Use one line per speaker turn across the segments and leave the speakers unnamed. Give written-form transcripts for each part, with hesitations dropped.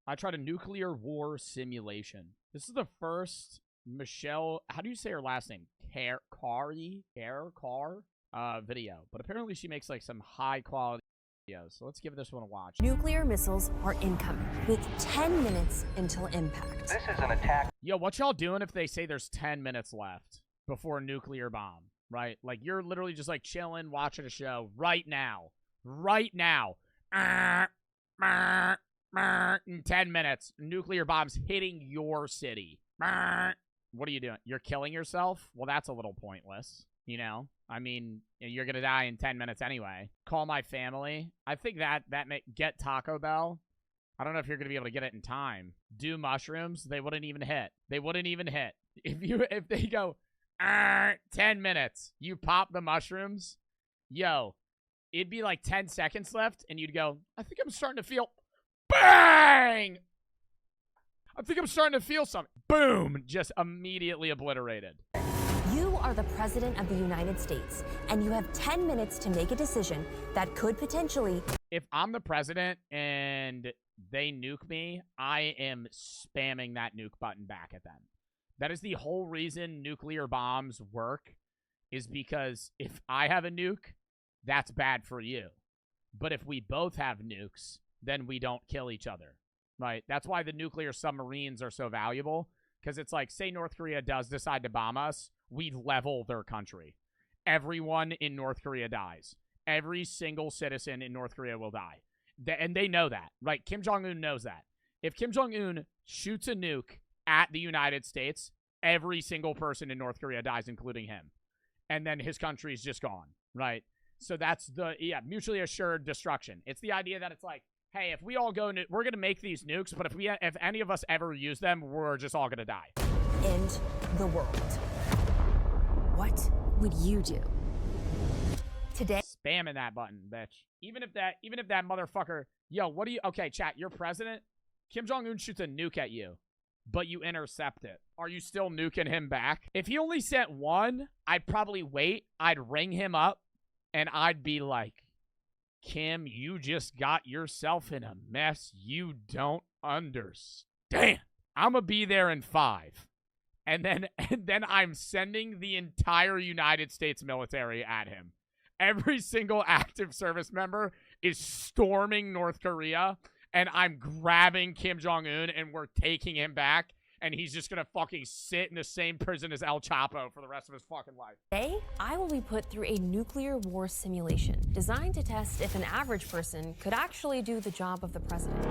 I tried a nuclear war simulation. This is the first Michelle, how do you say her last name? Carr video. But apparently she makes like some high quality videos. So let's give this one a watch.
Nuclear missiles are incoming with 10 minutes until impact.
This is an attack.
Yo, what y'all doing if they say there's 10 minutes left before a nuclear bomb, right? Like you're literally just like chilling, watching a show right now. Right now. In 10 minutes, nuclear bombs hitting your city. What are you doing? You're killing yourself? Well, that's a little pointless, you know? I mean, you're going to die in 10 minutes anyway. Call my family. I think that get Taco Bell. I don't know if you're going to be able to get it in time. Do mushrooms. They wouldn't even hit. They wouldn't even hit. If they go, 10 minutes, you pop the mushrooms, yo, it'd be like 10 seconds left, and you'd go, I think I'm starting to feel, bang! I think I'm starting to feel something. Boom! Just immediately obliterated.
You are the President of the United States, and you have 10 minutes to make a decision that could potentially...
If I'm the president and they nuke me, I am spamming that nuke button back at them. That is the whole reason nuclear bombs work, is because if I have a nuke, that's bad for you. But if we both have nukes, then we don't kill each other. Right? That's why the nuclear submarines are so valuable, because it's like, say North Korea does decide to bomb us, we level their country. Everyone in North Korea dies. Every single citizen in North Korea will die. And they know that, right? Kim Jong-un knows that. If Kim Jong-un shoots a nuke at the United States, every single person in North Korea dies, including him. And then his country is just gone, right? So that's the, mutually assured destruction. It's the idea that it's like, hey, if we all go, we're going to make these nukes, but if any of us ever use them, we're just all going to die.
End the world. What would you do? Today.
Spamming that button, bitch. Even if that motherfucker, yo, what do you, okay, chat, you're president, Kim Jong-un shoots a nuke at you, but you intercept it. Are you still nuking him back? If he only sent one, I'd probably wait, I'd ring him up, and I'd be like, Kim, you just got yourself in a mess you don't understand. I'm gonna be there in 5. And then I'm sending the entire United States military at him. Every single active service member is storming North Korea, and I'm grabbing Kim Jong-un, and we're taking him back, and he's just gonna fucking sit in the same prison as El Chapo for the rest of his fucking life.
Today, I will be put through a nuclear war simulation designed to test if an average person could actually do the job of the president.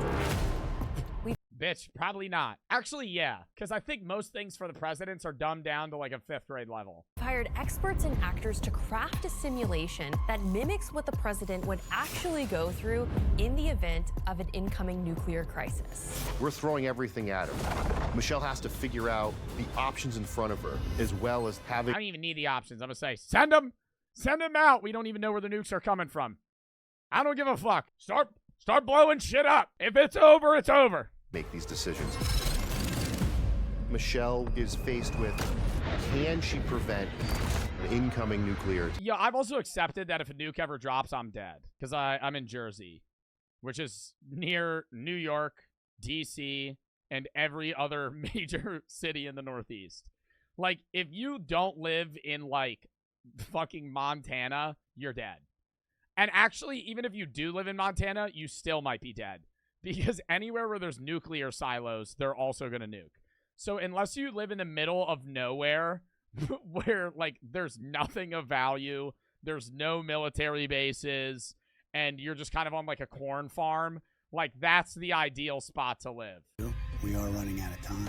Bitch, probably not. Actually, yeah, because I think most things for the presidents are dumbed down to like a 5th grade level.
Hired experts and actors to craft a simulation that mimics what the president would actually go through in the event of an incoming nuclear crisis.
We're throwing everything at her. Michelle has to figure out the options in front of her, as well as having...
I don't even need the options. I'm going to say, send them out. We don't even know where the nukes are coming from. I don't give a fuck. Start blowing shit up. If it's over, it's over.
Make these decisions. Michelle is faced with, can she prevent an incoming nuclear?
Yeah, I've also accepted that if a nuke ever drops, I'm dead. Because I'm in Jersey, which is near New York, D.C., and every other major city in the Northeast. Like, if you don't live in, like, fucking Montana, you're dead. And actually, even if you do live in Montana, you still might be dead. Because anywhere where there's nuclear silos, they're also going to nuke. So unless you live in the middle of nowhere, where, like, there's nothing of value, there's no military bases, and you're just kind of on, like, a corn farm, like, that's the ideal spot to live.
We are running out of time.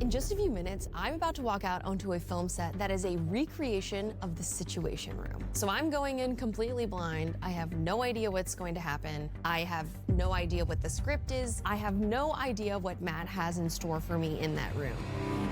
In just a few minutes, I'm about to walk out onto a film set that is a recreation of the Situation Room. So I'm going in completely blind. I have no idea what's going to happen. I have no idea what the script is. I have no idea what Matt has in store for me in that room.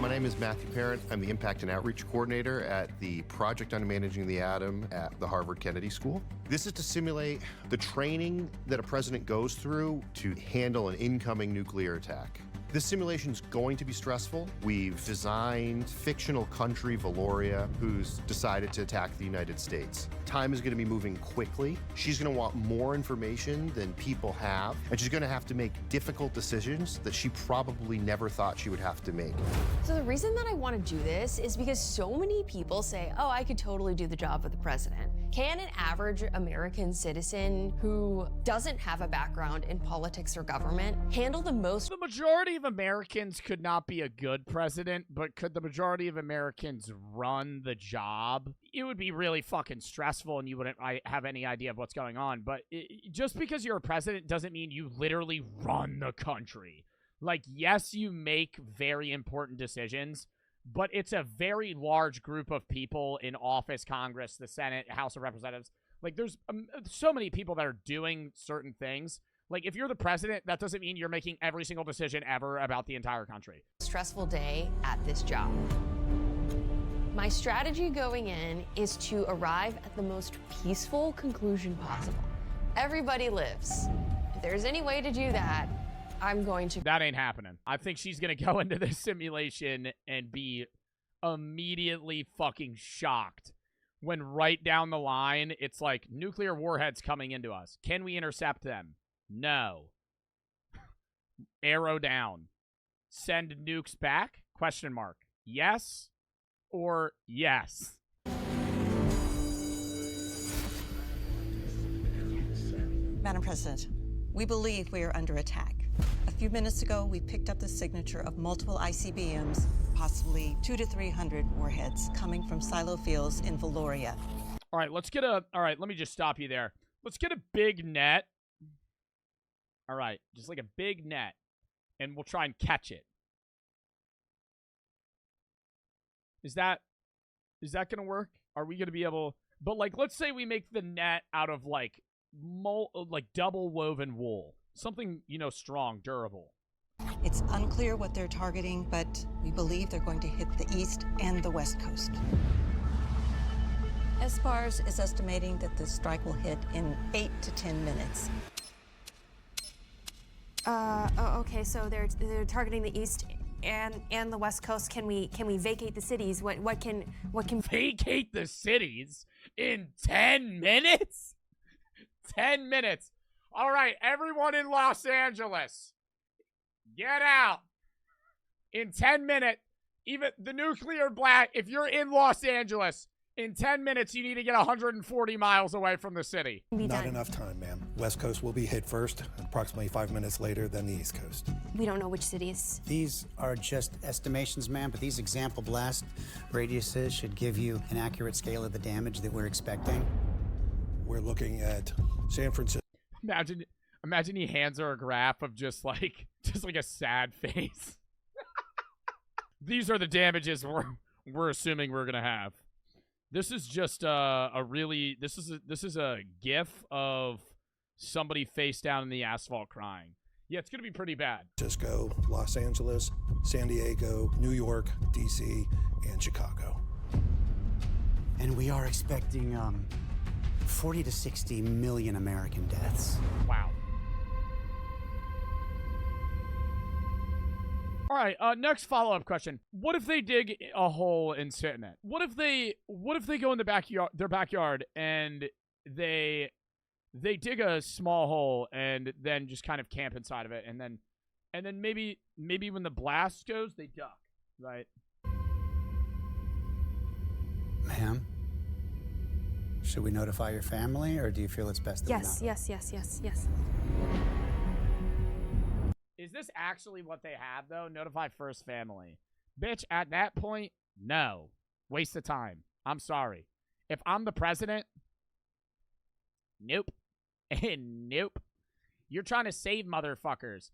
My name is Matthew Parent. I'm the Impact and Outreach Coordinator at the Project on Managing the Atom at the Harvard Kennedy School. This is to simulate the training that a president goes through to handle an incoming nuclear attack. This simulation's going to be stressful. We've designed fictional country Valoria, who's decided to attack the United States. Time is going to be moving quickly. She's going to want more information than people have, and she's going to have to make difficult decisions that she probably never thought she would have to make.
So the reason that I want to do this is because so many people say, oh, I could totally do the job of the president. Can an average American citizen who doesn't have a background in politics or government handle the most?
The majority of Americans could not be a good president, but could the majority of Americans run the job? It would be really fucking stressful and you wouldn't have any idea of what's going on. But just because you're a president doesn't mean you literally run the country. Like, yes, you make very important decisions, but it's a very large group of people in office, Congress, the Senate, House of Representatives. Like, there's so many people that are doing certain things. Like, if you're the president, that doesn't mean you're making every single decision ever about the entire country.
Stressful day at this job. My strategy going in is to arrive at the most peaceful conclusion possible. Everybody lives. If there's any way to do that, I'm going to.
That ain't happening. I think she's going to go into this simulation and be immediately fucking shocked when right down the line, it's like, nuclear warheads coming into us. Can we intercept them? No. Arrow down. Send nukes back? Question mark. Yes or yes?
Madam President, we believe we are under attack. A few minutes ago, we picked up the signature of multiple ICBMs, possibly 200 to 300 warheads coming from silo fields in Valoria.
All right, let me just stop you there. Let's get a big net. All right, just like a big net, and we'll try and catch it. Is that going to work? Are we going to be able... But, like, let's say we make the net out of, like double woven wool. Something, strong, durable.
It's unclear what they're targeting, but we believe they're going to hit the east and the west coast. ESPARS is estimating that the strike will hit in 8 to 10 minutes.
Okay, so they're targeting the east and the west coast. Can we vacate the cities? What can
Vacate the cities in 10 minutes? 10 minutes. All right, everyone in Los Angeles, get out. In 10 minutes, even the nuclear blast, if you're in Los Angeles, in 10 minutes, you need to get 140 miles away from the city.
Not enough time, ma'am. West Coast will be hit first, approximately 5 minutes later than the East Coast.
We don't know which cities.
These are just estimations, ma'am, but these example blast radiuses should give you an accurate scale of the damage that we're expecting.
We're looking at San Francisco.
Imagine he hands her a graph of just like a sad face. These are the damages we're assuming we're gonna have. This is just this is a gif of somebody face down in the asphalt crying. Yeah, it's gonna be pretty bad.
Francisco, Los Angeles, San Diego, New York, DC, and Chicago.
And we are expecting 40 to 60 million American deaths.
Wow. All right, next follow-up question. What if they dig a hole and sit in it? What if they go in their backyard and they dig a small hole and then just kind of camp inside of it, and then maybe when the blast goes, they duck, right?
Ma'am, should we notify your family, or do you feel it's best that we not?
Yes.
Is this actually what they have, though? Notify first family. Bitch, at that point, no. Waste of time. I'm sorry. If I'm the president, nope. Nope. You're trying to save motherfuckers.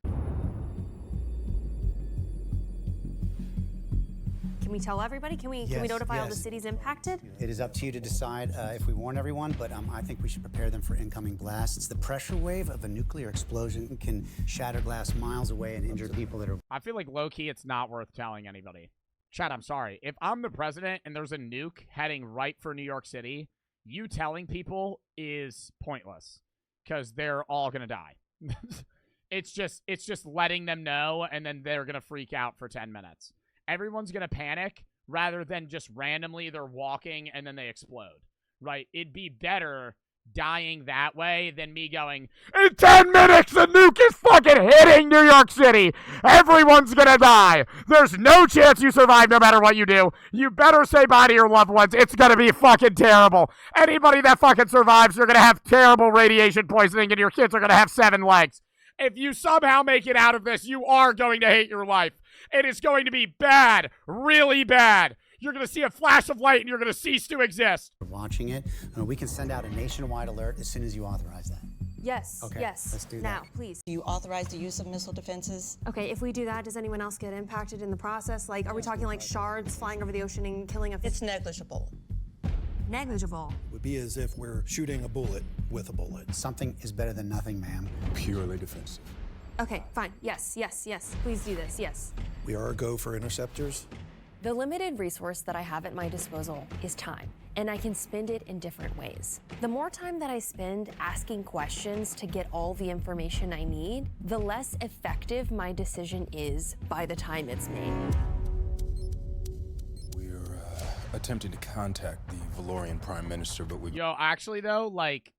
Can we tell everybody? Can we notify all the cities impacted?
It is up to you to decide if we warn everyone, but I think we should prepare them for incoming blasts. The pressure wave of a nuclear explosion can shatter glass miles away and injure people that are...
I feel like low-key it's not worth telling anybody. Chad, I'm sorry. If I'm the president and there's a nuke heading right for New York City, you telling people is pointless because they're all going to die. It's just letting them know, and then they're going to freak out for 10 minutes. Everyone's going to panic rather than just randomly they're walking and then they explode, right? It'd be better dying that way than me going, in 10 minutes, the nuke is fucking hitting New York City. Everyone's gonna die. There's no chance you survive no matter what you do. You better say bye to your loved ones. It's gonna be fucking terrible. Anybody that fucking survives, you're gonna have terrible radiation poisoning and your kids are gonna have 7 legs. If you somehow make it out of this, you are going to hate your life. It is going to be bad, really bad. You're going to see a flash of light and you're going to cease to exist.
We're watching it, and we can send out a nationwide alert as soon as you authorize that.
Yes,
Okay,
yes.
let's do
now,
that.
please.
Do you authorize the use of missile defenses?
Okay, if we do that, does anyone else get impacted in the process? Like, are we talking like shards flying over the ocean and killing a...
It's negligible.
negligible.
It would be as if we're shooting a bullet with a bullet.
Something is better than nothing, ma'am.
Purely defensive.
Okay, fine. Yes, yes, yes. Please do this, yes.
We are a go for interceptors.
The limited resource that I have at my disposal is time, and I can spend it in different ways. The more time that I spend asking questions to get all the information I need, the less effective my decision is by the time it's made.
We're attempting to contact the Valorian Prime Minister, but we...
Yo, actually, though, like,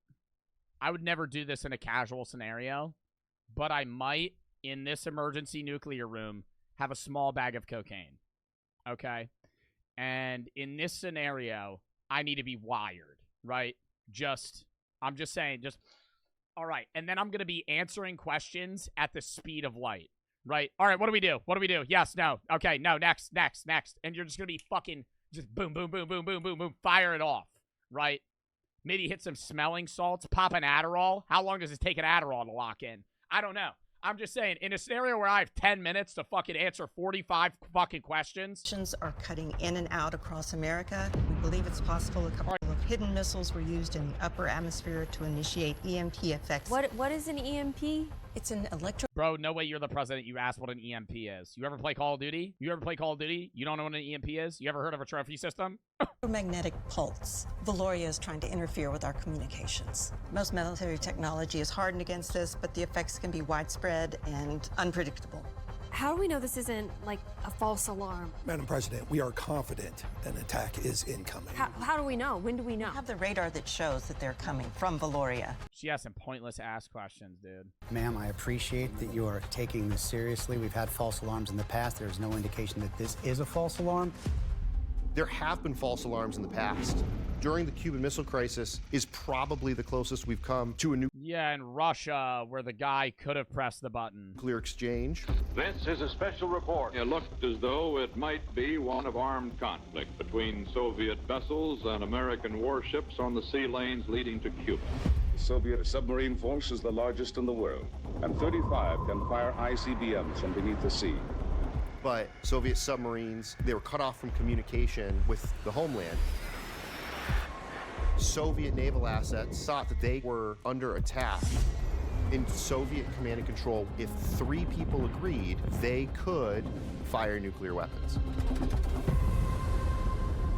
I would never do this in a casual scenario, but I might, in this emergency nuclear room, have a small bag of cocaine. Okay? And in this scenario, I need to be wired, right? I'm just saying, all right. And then I'm going to be answering questions at the speed of light, right? All right, what do we do? What do we do? Yes, no. Okay, no, next. And you're just going to be fucking just boom, boom, boom, boom, boom, boom, boom, fire it off, right? Maybe hit some smelling salts, pop an Adderall. How long does it take an Adderall to lock in? I don't know. I'm just saying, in a scenario where I have 10 minutes to fucking answer 45 fucking questions.
Missions are cutting in and out across America. We believe it's possible a couple of hidden missiles were used in the upper atmosphere to initiate EMP effects.
What is an EMP?
It's an
Bro, no way you're the president. You asked what an EMP is. You ever play Call of Duty? You don't know what an EMP is? You ever heard of a trophy system?
electromagnetic pulse. Valoria is trying to interfere with our communications. Most military technology is hardened against this, but the effects can be widespread and unpredictable.
How do we know this isn't like a false alarm?
Madam President, we are confident an attack is incoming.
How do we know? When do we know?
We have the radar that shows that they're coming from Valoria.
She has some pointless ass questions, dude.
Ma'am, I appreciate that you are taking this seriously. We've had false alarms in the past. There's no indication that this is a false alarm.
There have been false alarms in the past. During the Cuban Missile Crisis is probably the closest we've come to a
Yeah, in Russia, where the guy could have pressed the button.
nuclear exchange.
This is a special report. It looked as though it might be one of armed conflict between Soviet vessels and American warships on the sea lanes leading to Cuba.
The Soviet submarine force is the largest in the world, and 35 can fire ICBMs from beneath the sea.
But Soviet submarines, they were cut off from communication with the homeland. Soviet naval assets thought that they were under attack. In Soviet command and control, if 3 people agreed, they could fire nuclear weapons.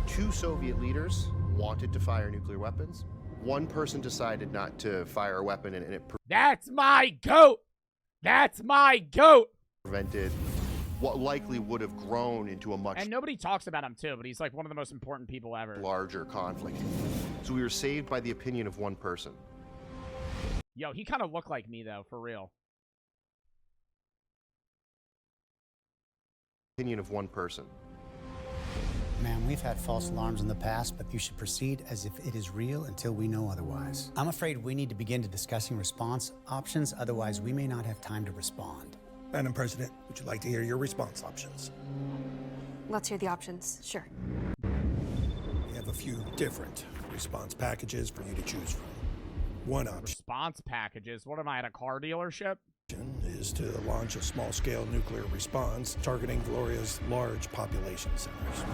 2 Soviet leaders wanted to fire nuclear weapons. 1 person decided not to fire a weapon, and it
That's my goat! That's my goat!
prevented what likely would have grown into a much
And nobody talks about him, too, but he's like one of the most important people ever.
larger conflict. So we were saved by the opinion of 1 person.
Yo, he kind of looked like me, though, for real.
Opinion of 1 person.
Ma'am, we've had false alarms in the past, but you should proceed as if it is real until we know otherwise. I'm afraid we need to begin to discussing response options, otherwise we may not have time to respond.
Madam President, would you like to hear your response options?
Let's hear the options. Sure.
We have a few different response packages for you to choose from. One option
Response packages? What am I, at a car dealership?
is to launch a small-scale nuclear response targeting Valoria's large population centers.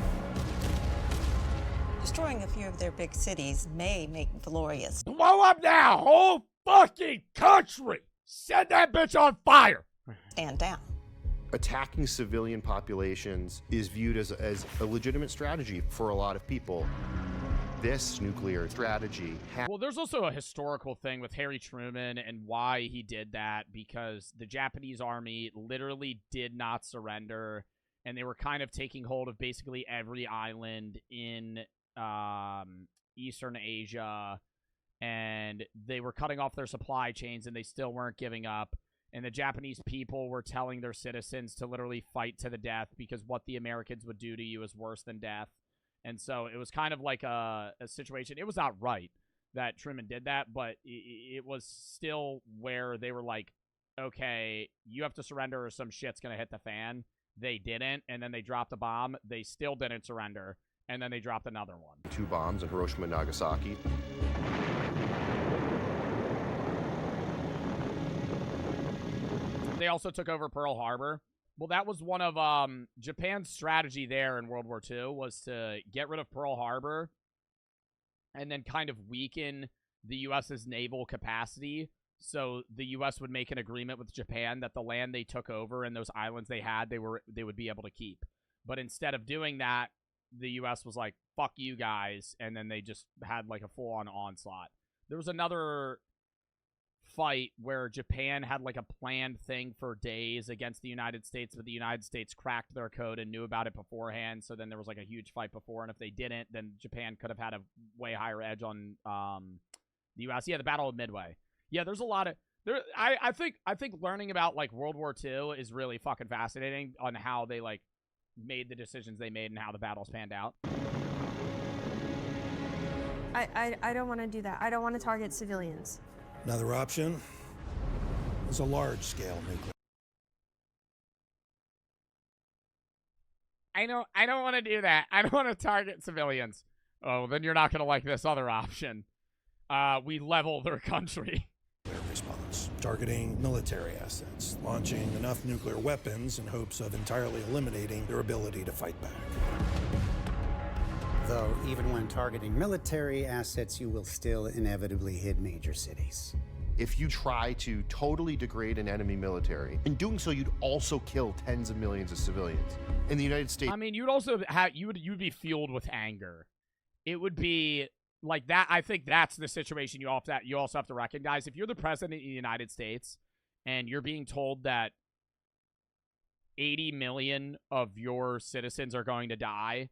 Destroying a few of their big cities may make Valoria
Blow up that whole fucking country! Set that bitch on fire!
stand down.
Attacking civilian populations is viewed as a legitimate strategy for a lot of people. This nuclear strategy
well, there's also a historical thing with Harry Truman and why he did that, because the Japanese army literally did not surrender, and they were kind of taking hold of basically every island in Eastern Asia, and they were cutting off their supply chains, and they still weren't giving up. And the Japanese people were telling their citizens to literally fight to the death, because what the Americans would do to you is worse than death. And so it was kind of like a situation. It was not right that Truman did that, but it was still where they were like, okay, you have to surrender or some shit's going to hit the fan. They didn't, and then they dropped a bomb. They still didn't surrender, and then they dropped another one.
2 bombs in Hiroshima and Nagasaki.
They also took over Pearl Harbor. Well, that was one of Japan's strategy there in World War II, was to get rid of Pearl Harbor and then kind of weaken the U.S.'s naval capacity, so the U.S. would make an agreement with Japan that the land they took over and those islands they had, they would be able to keep. But instead of doing that, the U.S. was like, fuck you guys, and then they just had like a full-on onslaught. There was another fight where Japan had like a planned thing for days against the United States, but the United States cracked their code and knew about it beforehand, so then there was like a huge fight before, and if they didn't, then Japan could have had a way higher edge on the US. Yeah, the Battle of Midway. Yeah, there's a lot of I think learning about like World War II is really fucking fascinating on how they like made the decisions they made and how the battles panned out.
I don't want to do that. I don't want to target civilians.
Another option is a large-scale nuclear.
I don't want to do that. I don't want to target civilians. Oh, then you're not going to like this other option. We level their country.
Response. Targeting military assets. Launching enough nuclear weapons in hopes of entirely eliminating their ability to fight back.
Though, even when targeting military assets, you will still inevitably hit major cities.
If you try to totally degrade an enemy military, in doing so, you'd also kill tens of millions of civilians. In the United States,
I mean, you'd also have you'd be fueled with anger. It would be like that. I think that's the situation you also have to recognize. If you're the president of the United States and you're being told that 80 million of your citizens are going to die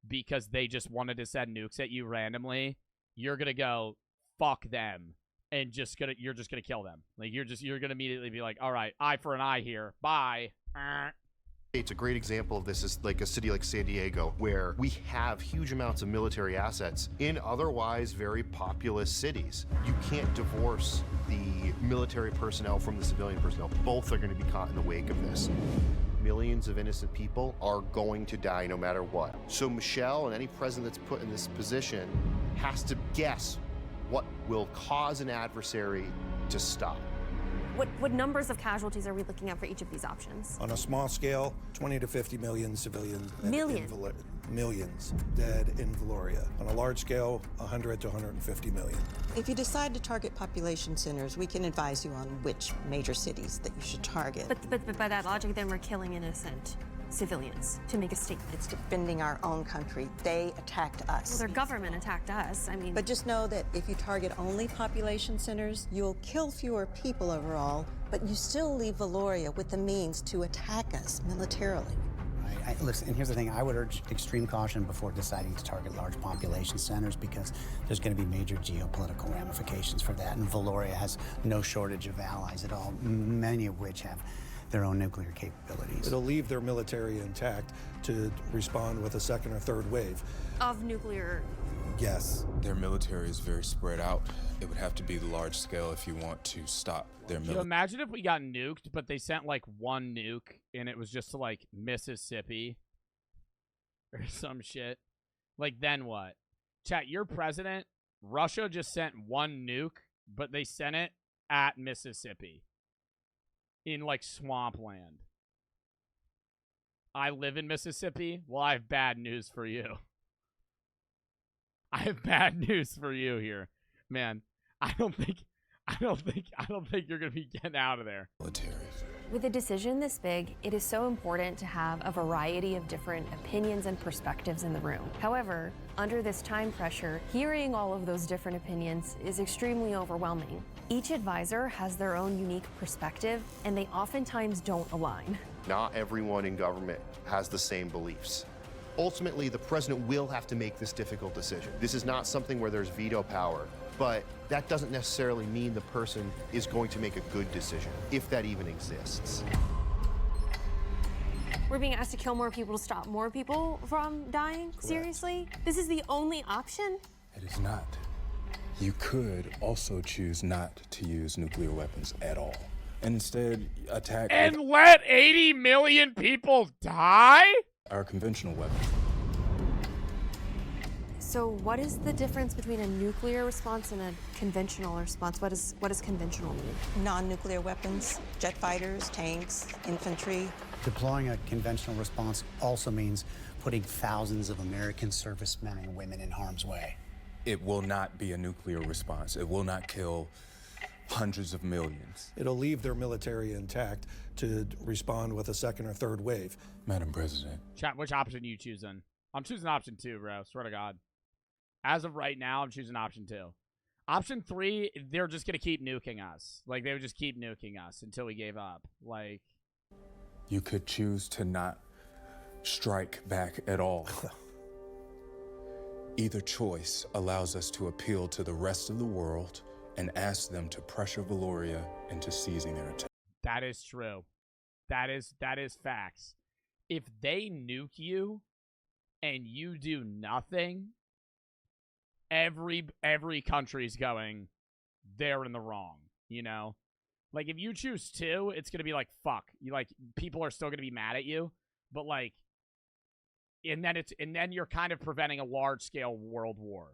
because they just wanted to send nukes at you randomly, you're gonna go fuck them and you're just gonna kill them. Like you're gonna immediately be like, all right, eye for an eye here, bye.
It's a great example of this is like a city like San Diego, where we have huge amounts of military assets in otherwise very populous cities. You can't divorce the military personnel from the civilian personnel. Both are going to be caught in the wake of this. Millions of innocent people are going to die no matter what. So Michelle and any president that's put in this position has to guess what will cause an adversary to stop.
What numbers of casualties are we looking at for each of these options?
On a small scale, 20 to 50 million civilians. Millions dead in Valoria. On a large scale, 100 to 150 million.
If you decide to target population centers, we can advise you on which major cities that you should target.
But by that logic, then we're killing innocent civilians to make a statement.
It's defending our own country. They attacked us.
Well, their government attacked us. I mean...
But just know that if you target only population centers, you'll kill fewer people overall, but you still leave Valoria with the means to attack us militarily.
Listen, and here's the thing. I would urge extreme caution before deciding to target large population centers, because there's going to be major geopolitical ramifications for that. And Valoria has no shortage of allies at all, many of which have their own nuclear capabilities.
It'll leave their military intact to respond with a second or third wave.
Of nuclear...
Yes.
Their military is very spread out. It would have to be large scale if you want to stop their military.
Imagine if we got nuked, but they sent like one nuke and it was just to like Mississippi or some shit. Like, then what? Chat, your president, Russia just sent one nuke, but they sent it at Mississippi in like swampland. I live in Mississippi. Well, I have bad news for you. I have bad news for you here, man. I don't think you're gonna be getting out of there.
Military.
With a decision this big, it is so important to have a variety of different opinions and perspectives in the room. However, under this time pressure, hearing all of those different opinions is extremely overwhelming. Each advisor has their own unique perspective, and they oftentimes don't align.
Not everyone in government has the same beliefs. Ultimately, the president will have to make this difficult decision. This is not something where there's veto power, but that doesn't necessarily mean the person is going to make a good decision, if that even exists.
We're being asked to kill more people to stop more people from dying?
Correct.
Seriously? This is the only option?
It is not. You could also choose not to use nuclear weapons at all. And instead, attack
And let 80 million people die?
our conventional weapons.
So what is the difference between a nuclear response and a conventional response? What does conventional mean?
Non-nuclear weapons, jet fighters, tanks, infantry.
Deploying a conventional response also means putting thousands of American servicemen and women in harm's way.
It will not be a nuclear response. It will not kill hundreds of millions.
It'll leave their military intact to respond with a second or third wave.
Madam President.
Chat, which option are you choosing? I'm choosing option 2, bro. Swear to God. As of right now, I'm choosing option 2. Option 3, they're just going to keep nuking us. Like, they would just keep nuking us until we gave up. Like,
You could choose to not strike back at all. Either choice allows us to appeal to the rest of the world and ask them to pressure Valoria into seizing their attack.
that is true. That is facts. If they nuke you and you do nothing, every country's going, they're in the wrong, you know? Like, if you choose 2, it's going to be like, fuck. People are still going to be mad at you, but like, and then you're kind of preventing a large-scale world war.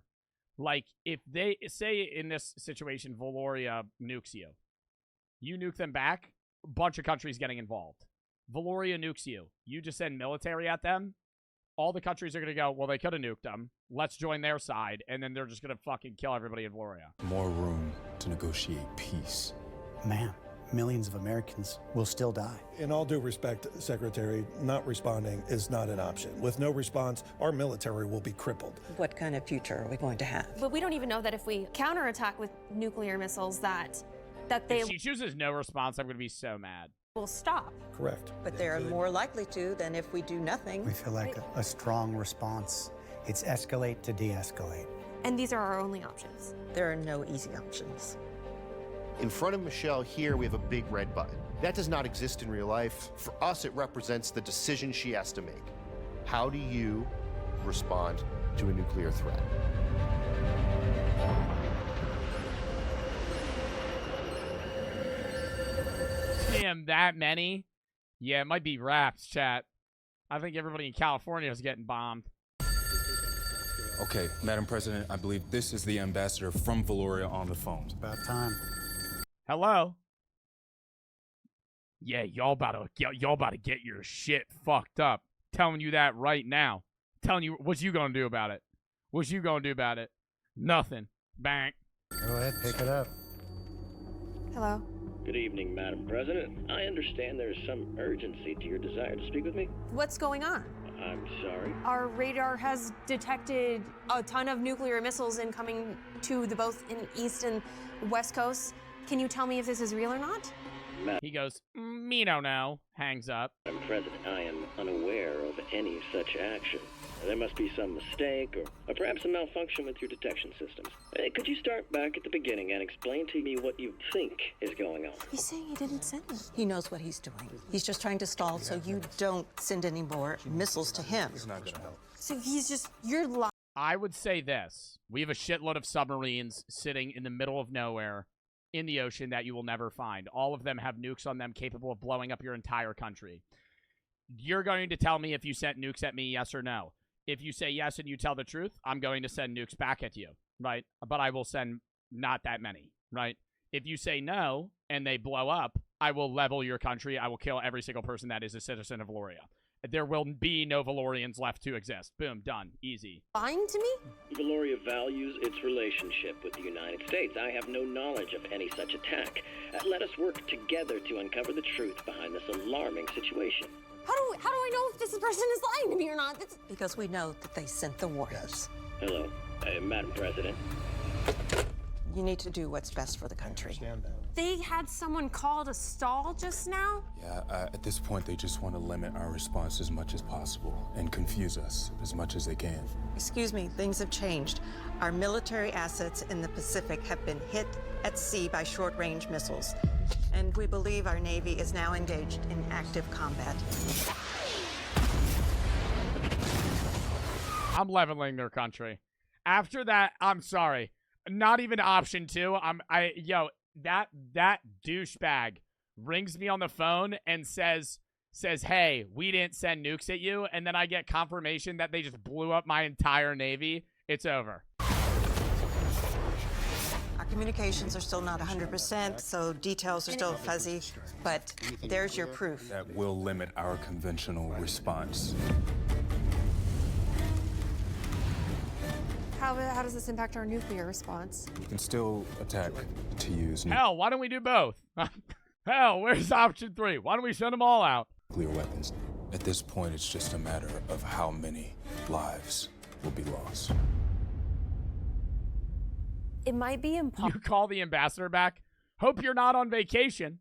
Like, if they, say in this situation, Valoria nukes you. You nuke them back, a bunch of countries getting involved. Valoria nukes you. You just send military at them. All the countries are going to go, well, they could have nuked them. Let's join their side. And then they're just going to fucking kill everybody in Valoria.
More room to negotiate peace.
Man, millions of Americans will still die.
In all due respect, Secretary, not responding is not an option. With no response, our military will be crippled.
What kind of future are we going to have?
But we don't even know that if we counterattack with nuclear missiles that they
If she chooses no response, I'm going to be so mad.
will stop.
Correct.
But they're more likely to than if we do nothing.
We feel like a strong response. It's escalate to de-escalate.
And these are our only options.
There are no easy options.
In front of Michelle here, we have a big red button. That does not exist in real life. For us, it represents the decision she has to make. How do you respond to a nuclear threat?
Damn, that many? Yeah, it might be wraps, chat. I think everybody in California is getting bombed.
Okay, Madam President, I believe this is the ambassador from Valoria on the phone.
It's about time.
Hello? Yeah, y'all about to get your shit fucked up. Telling you that right now. Telling you what you gonna do about it. What you gonna do about it? Nothing. Bang.
Go ahead, pick it up.
Hello?
Good evening, Madam President. I understand there is some urgency to your desire to speak with me.
What's going on?
I'm sorry.
Our radar has detected a ton of nuclear missiles incoming to both in East and West Coast. Can you tell me if this is real or not?
He goes, me no know. Hangs up.
Madam President, I am unaware of any such action. There must be some mistake or perhaps a malfunction with your detection systems. Could you start back at the beginning and explain to me what you think is going on?
He's saying he didn't send them.
He knows what he's doing. He's just trying to stall so you don't send any more missiles to him.
It's not gonna help.
So you're lying.
I would say this. We have a shitload of submarines sitting in the middle of nowhere in the ocean that you will never find. All of them have nukes on them capable of blowing up your entire country. You're going to tell me if you sent nukes at me, yes or no. If you say yes and you tell the truth, I'm going to send nukes back at you, right? But I will send not that many, right? If you say no and they blow up, I will level your country. I will kill every single person that is a citizen of Valoria. there will be no Valorians left to exist. Boom, done, easy.
Lying to me?
Valoria values its relationship with the United States. I have no knowledge of any such attack. Let us work together to uncover the truth behind this alarming situation.
How do I know if this person is lying to me or not?
Because we know that they sent the warheads.
Hello, Madam President.
You need to do what's best for the country.
They had someone call to stall just now?
Yeah, at this point, they just want to limit our response as much as possible and confuse us as much as they can.
Excuse me, things have changed. Our military assets in the Pacific have been hit at sea by short-range missiles, and we believe our Navy is now engaged in active combat.
I'm leveling their country. After that, I'm sorry. Not even option 2. That douchebag rings me on the phone and says, hey, we didn't send nukes at you, and then I get confirmation that they just blew up my entire Navy. It's over.
Our communications are still not 100%, so details are still fuzzy, but there's your proof.
That will limit our conventional response.
How does this impact our nuclear response?
We can still attack to use
Hell, why don't we do both? Hell, where's option 3? Why don't we send them all out?
nuclear weapons. At this point, it's just a matter of how many lives will be lost.
It might be impossible.
You call the ambassador back. Hope you're not on vacation.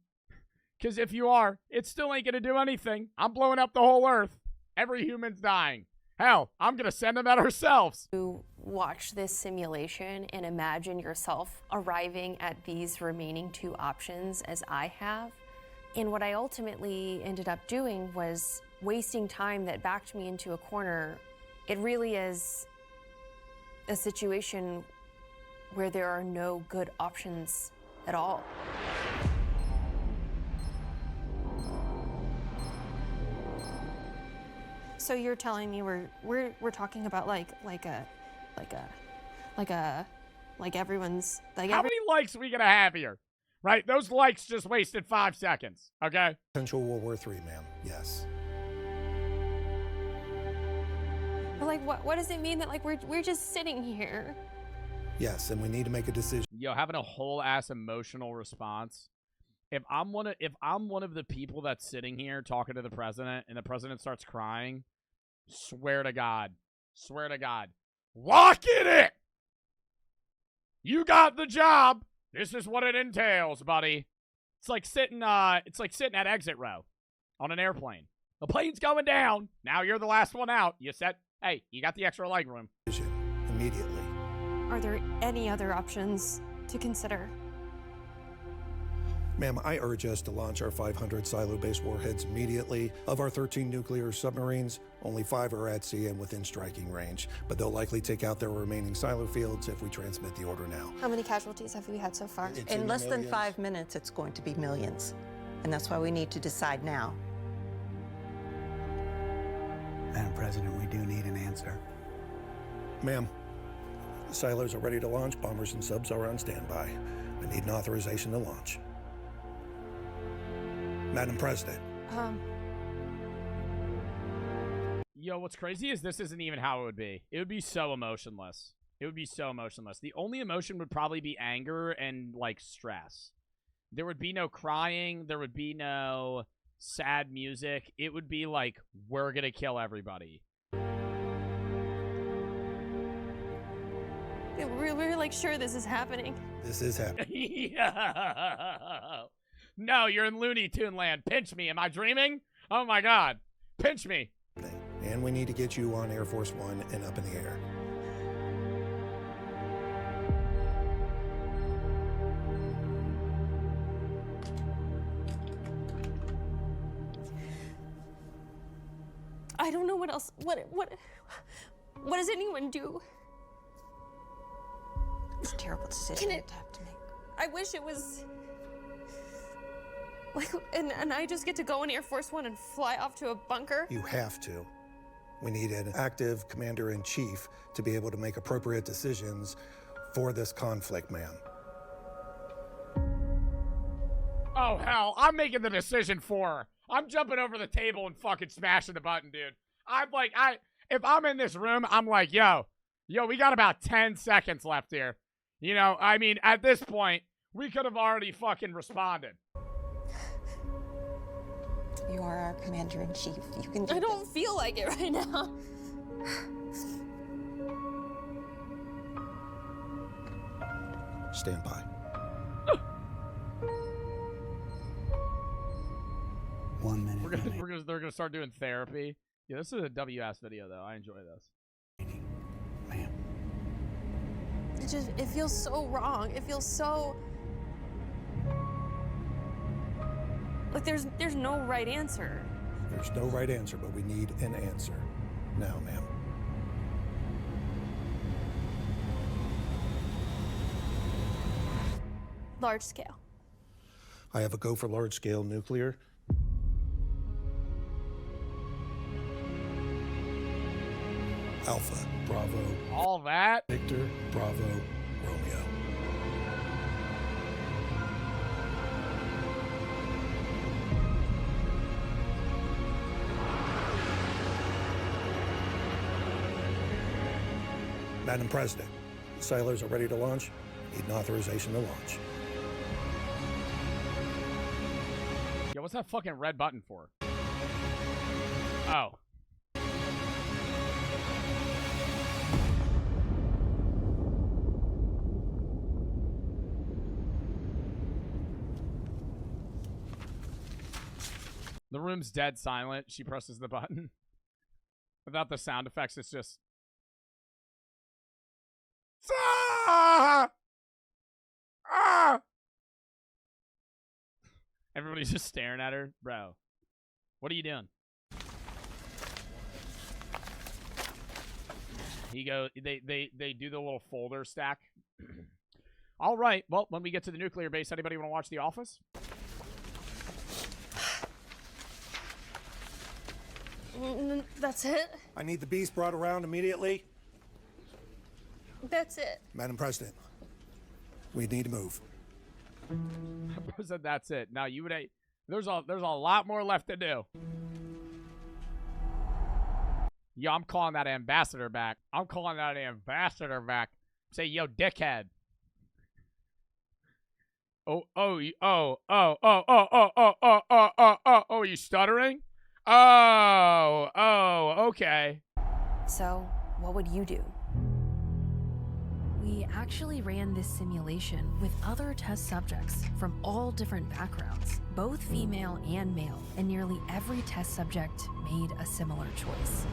Because if you are, it still ain't going to do anything. I'm blowing up the whole Earth. Every human's dying. Hell, I'm going to send them out ourselves.
To watch this simulation and imagine yourself arriving at these remaining 2 options as I have. And what I ultimately ended up doing was wasting time that backed me into a corner. It really is a situation where there are no good options at all.
So you're telling me we're talking about like everyone's like
How many likes are we gonna have here? Right? Those likes just wasted 5 seconds. Okay?
Potential World War III, ma'am. Yes.
But like what does it mean that like we're just sitting here?
Yes, and we need to make a decision.
Yo, having a whole ass emotional response. If I'm one of the people that's sitting here talking to the president and the president starts crying, swear to God, lock in it. You got the job. This is what it entails, buddy. It's like sitting at exit row on an airplane. The plane's going down. Now you're the last one out. You said, hey, you got the extra leg room.
Immediately.
Are there any other options to consider?
Ma'am, I urge us to launch our 500 silo-based warheads immediately. Of our 13 nuclear submarines, only 5 are at sea and within striking range, but they'll likely take out their remaining silo fields if we transmit the order now.
How many casualties have we had so far?
In less than 5 minutes, it's going to be millions. And that's why we need to decide now.
Madam President, we do need an answer.
Ma'am, silos are ready to launch. Bombers and subs are on standby. We need an authorization to launch. Madam President.
Yo, what's crazy is this isn't even how it would be. It would be so emotionless. The only emotion would probably be anger and, like, stress. There would be no crying. There would be no sad music. It would be like, we're gonna kill everybody.
We're like sure this is happening.
This is happening.
Yeah. No, you're in Looney Tune land. Pinch me. Am I dreaming? Oh my God. Pinch me.
And we need to get you on Air Force One and up in the air.
I don't know what else. What does anyone do?
It's a terrible decision to have to make.
I wish it was like, and I just get to go in Air Force One and fly off to a bunker.
You have to. We need an active commander-in-chief to be able to make appropriate decisions for this conflict, ma'am.
Oh, hell. I'm making the decision for her. I'm jumping over the table and fucking smashing the button, dude. I'm like, if I'm in this room, I'm like, yo, we got about 10 seconds left here. You know, I mean, at this point, we could have already fucking responded.
You are our commander-in-chief. You can do
I don't feel like it right now.
Stand by.
1 minute.
They're gonna start doing therapy. Yeah, this is a WS video though. I enjoy this.
Ma'am.
It feels so wrong. It feels so like there's no right answer.
There's no right answer, but we need an answer. Now, ma'am.
Large scale.
I have a go for large-scale nuclear. Alpha, Bravo,
All that?
Victor, Bravo, Romeo. Madam President, the silos are ready to launch. Need an authorization to launch.
Yo, what's that fucking red button for? Oh. The room's dead silent. She presses the button. Without the sound effects, it's just... Ah! Ah! Everybody's just staring at her. Bro, what are you doing? He goes, they do the little folder stack. All right. Well, when we get to the nuclear base, anybody want to watch The Office?
That's it?
I need the beast brought around immediately.
That's it.
Madam President, we need to move.
I said that's it. Now you would. There's a lot more left to do. Yo, I'm calling that ambassador back. Say, yo, dickhead. Oh, are you stuttering? Oh, okay.
So, what would you do? We actually ran this simulation with other test subjects from all different backgrounds, both female and male, and nearly every test subject made a similar choice.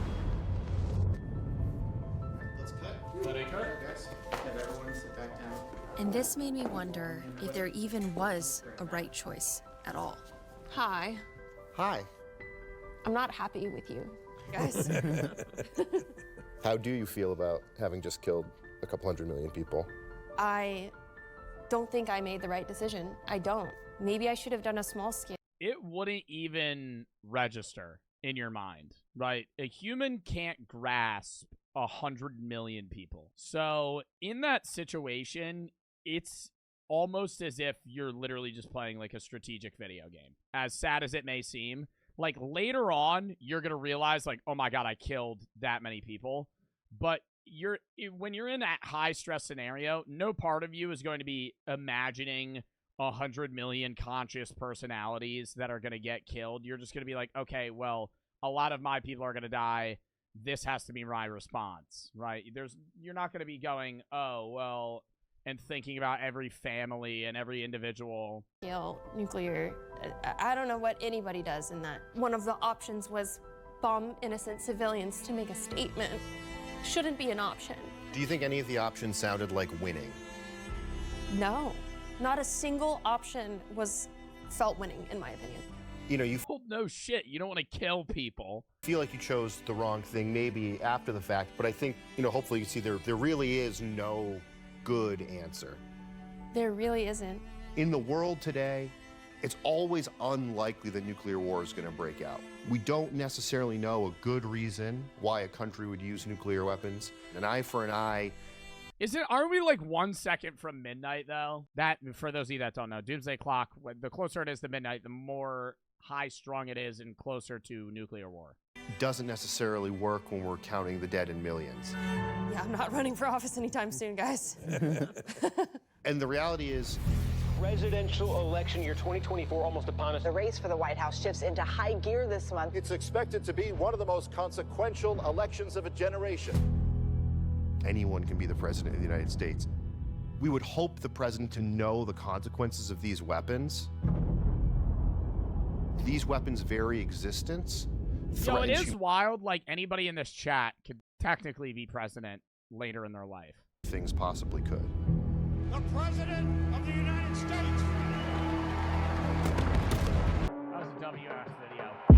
Let's cut. Guys, have everyone sit back down.
And this made me wonder if there even was a right choice at all. Hi.
Hi.
I'm not happy with you, guys.
How do you feel about having just killed a couple 100 million people?
I don't think I made the right decision. I don't. Maybe I should have done a small scale.
It wouldn't even register in your mind, right? A human can't grasp 100 million people. So in that situation, it's almost as if you're literally just playing like a strategic video game. As sad as it may seem, like later on, you're going to realize like, oh my God, I killed that many people. But when you're in that high stress scenario, no part of you is going to be imagining 100 million conscious personalities that are going to get killed. You're just going to be like, okay, well, a lot of my people are going to die. This has to be my response, right? You're not going to be going, oh, well, and thinking about every family and every individual.
Nuclear, I don't know what anybody does in that. One of the options was bomb innocent civilians to make a statement. Shouldn't be an option.
Do you think any of the options sounded like winning?
No, not a single option felt winning, in my opinion.
You know, you
Well, no shit. You don't want to kill people.
feel like you chose the wrong thing maybe after the fact, but I think, you know, hopefully you see there really is no good answer.
There really isn't.
In the world today, it's always unlikely that nuclear war is going to break out. We don't necessarily know a good reason why a country would use nuclear weapons. An eye for an eye.
Aren't we like 1 second from midnight though? That, for those of you that don't know, doomsday clock, the closer it is to midnight, the more high-strung it is and closer to nuclear war.
Doesn't necessarily work when we're counting the dead in millions.
Yeah, I'm not running for office anytime soon, guys.
And the reality is,
presidential election year 2024 almost upon us.
The race for the White House shifts into high gear this month.
It's expected to be one of the most consequential elections of a generation.
anyone can be the president of the United States. We would hope the president to know the consequences of these weapons. These weapons' very existence.
So it is wild, like anybody in this chat could technically be president later in their life.
Things possibly could.
The President of the United States.
That was a WF video.